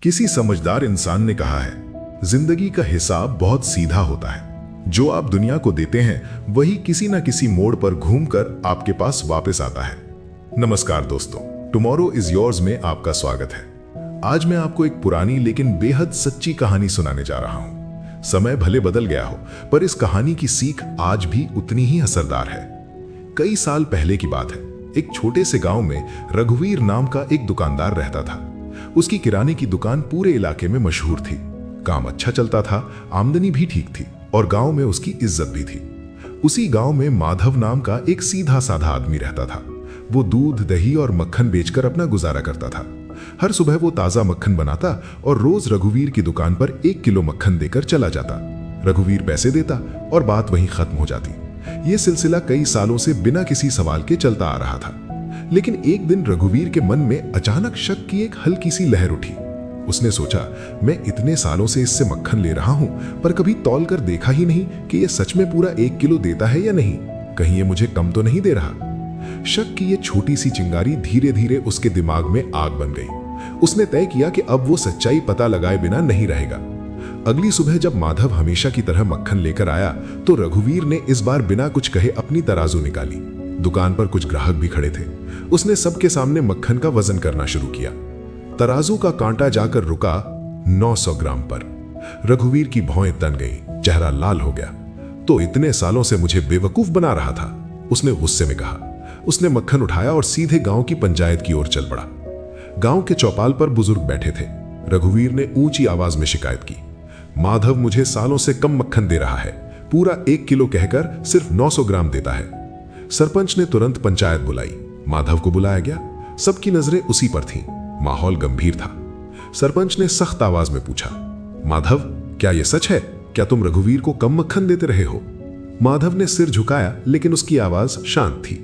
किसी समझदार इंसान ने कहा है, जिंदगी का हिसाब बहुत सीधा होता है। जो आप दुनिया को देते हैं वही किसी ना किसी मोड़ पर घूमकर आपके पास वापस आता है। नमस्कार दोस्तों, टुमारो इज योर्स में आपका स्वागत है। आज मैं आपको एक पुरानी लेकिन बेहद सच्ची कहानी सुनाने जा रहा हूं। समय भले बदल गया हो, पर इस कहानी की सीख आज भी उतनी ही असरदार है। कई साल पहले की बात है। एक छोटे से गांव में रघुवीर नाम का एक दुकानदार रहता था। उसकी किराने की दुकान पूरे इलाके में मशहूर थी। काम अच्छा चलता था, आमदनी भी ठीक थी और गांव में उसकी इज्जत भी थी। उसी गांव में माधव नाम का एक सीधा साधा आदमी रहता था। वो दूध, दही और मक्खन बेचकर अपना गुजारा करता था। हर सुबह वो ताजा मक्खन बनाता और रोज रघुवीर की दुकान पर 1 किलो मक्खन देकर चला जाता। रघुवीर पैसे देता और बात वहीं खत्म हो जाती। ये सिलसिला कई सालों से बिना किसी सवाल के चलता आ रहा था। लेकिन एक दिन रघुवीर के मन में अचानक शक की एक हल्की सी लहर उठी। उसने सोचा, मैं इतने सालों से इससे मक्खन ले रहा हूं, पर कभी तौल कर देखा ही नहीं कि ये सच में पूरा 1 किलो देता है या नहीं। कहीं ये मुझे कम तो नहीं दे रहा। शक की ये छोटी सी चिंगारी धीरे धीरे उसके दिमाग में आग बन गई। उसने तय किया कि अब वो सच्चाई पता लगाए बिना नहीं रहेगा। अगली सुबह जब माधव हमेशा की तरह मक्खन लेकर आया, तो रघुवीर ने इस बार बिना कुछ कहे अपनी तराजू निकाली। दुकान पर कुछ ग्राहक भी खड़े थे। उसने सबके सामने मक्खन का वजन करना शुरू किया। तराजू का कांटा जाकर रुका 900 ग्राम पर। रघुवीर की भौएं तन गई, चेहरा लाल हो गया। तो इतने सालों से मुझे बेवकूफ बना रहा था, उसने गुस्से में कहा। उसने मक्खन उठाया और सीधे गांव की पंचायत की ओर चल पड़ा। गांव के चौपाल पर बुजुर्ग बैठे थे। रघुवीर ने ऊंची आवाज में शिकायत की, माधव मुझे सालों से कम मक्खन दे रहा है। पूरा 1 किलो कहकर सिर्फ 900 ग्राम देता है। सरपंच ने तुरंत पंचायत बुलाई। माधव को बुलाया गया। सबकी नजरें उसी पर थीं। माहौल गंभीर था। सरपंच ने सख्त आवाज में पूछा, माधव, क्या यह सच है? क्या तुम रघुवीर को कम मक्खन देते रहे हो? माधव ने सिर झुकाया, लेकिन उसकी आवाज शांत थी।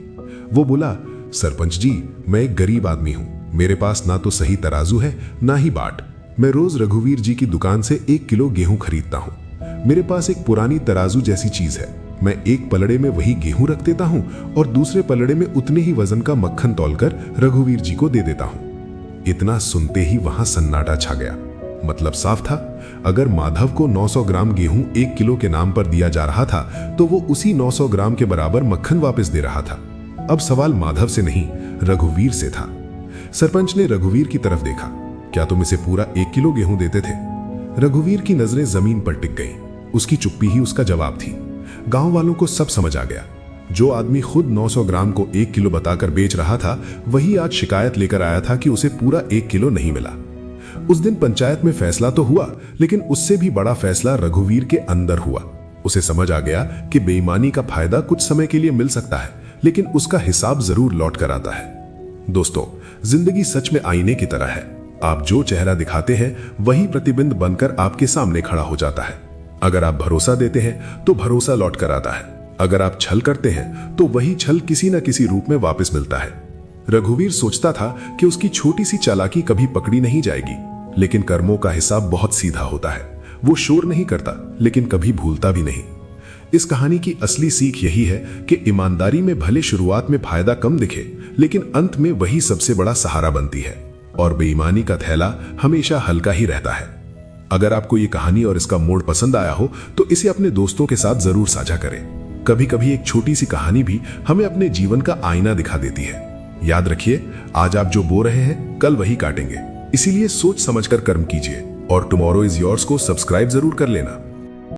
वो बोला, सरपंच जी, मैं एक गरीब आदमी हूं। मेरे पास ना तो सही तराजू है, ना ही बाट। मैं रोज रघुवीर जी की दुकान से 1 किलो गेहूं खरीदता हूं। मेरे पास एक पुरानी तराजू जैसी चीज है। मैं एक पलड़े में वही गेहूं रख देता हूं और दूसरे पलड़े में उतने ही वजन का मक्खन तौलकर रघुवीर जी को दे देता हूं। इतना सुनते ही वहां सन्नाटा छा गया। मतलब साफ था, अगर माधव को 900 ग्राम गेहूं 1 किलो के नाम पर दिया जा रहा था, तो वो उसी 900 ग्राम के बराबर मक्खन वापस दे रहा था। अब सवाल माधव से नहीं, रघुवीर से था। सरपंच ने रघुवीर की तरफ देखा, क्या तुम इसे पूरा 1 किलो गेहूं देते थे? रघुवीर की नजरें जमीन पर टिक गईं। उसकी चुप्पी ही उसका जवाब थी। गांव वालों को सब समझ आ गया। जो आदमी खुद 900 ग्राम को 1 किलो बताकर बेच रहा था, वही आज शिकायत लेकर आया था कि उसे पूरा 1 किलो नहीं मिला। उस दिन पंचायत में फैसला तो हुआ, लेकिन उससे भी बड़ा फैसला रघुवीर के अंदर हुआ। उसे समझ आ गया कि बेईमानी का फायदा कुछ समय के लिए मिल सकता है, लेकिन उसका हिसाब जरूर लौट कर आता है। दोस्तों, जिंदगी सच में आईने की तरह है। आप जो चेहरा दिखाते हैं, वही प्रतिबिंब बनकर आपके सामने खड़ा हो जाता है। अगर आप भरोसा देते हैं तो भरोसा लौट कर आता है। अगर आप छल करते हैं तो वही छल किसी न किसी रूप में वापस मिलता है। रघुवीर सोचता था कि उसकी छोटी सी चालाकी कभी पकड़ी नहीं जाएगी, लेकिन कर्मों का हिसाब बहुत सीधा होता है। वो शोर नहीं करता, लेकिन कभी भूलता भी नहीं। इस कहानी की असली सीख यही है कि ईमानदारी में भले शुरुआत में फायदा कम दिखे, लेकिन अंत में वही सबसे बड़ा सहारा बनती है और बेईमानी का थैला हमेशा हल्का ही रहता है। अगर आपको ये कहानी और इसका मोड़ पसंद आया हो, तो इसे अपने दोस्तों के साथ जरूर साझा करें। कभी कभी एक छोटी सी कहानी भी हमें अपने जीवन का आईना दिखा देती है। याद रखिए, आज आप जो बो रहे हैं, कल वही काटेंगे। इसीलिए सोच समझकर कर्म कीजिए और टुमारो इज योर्स को सब्सक्राइब जरूर कर लेना।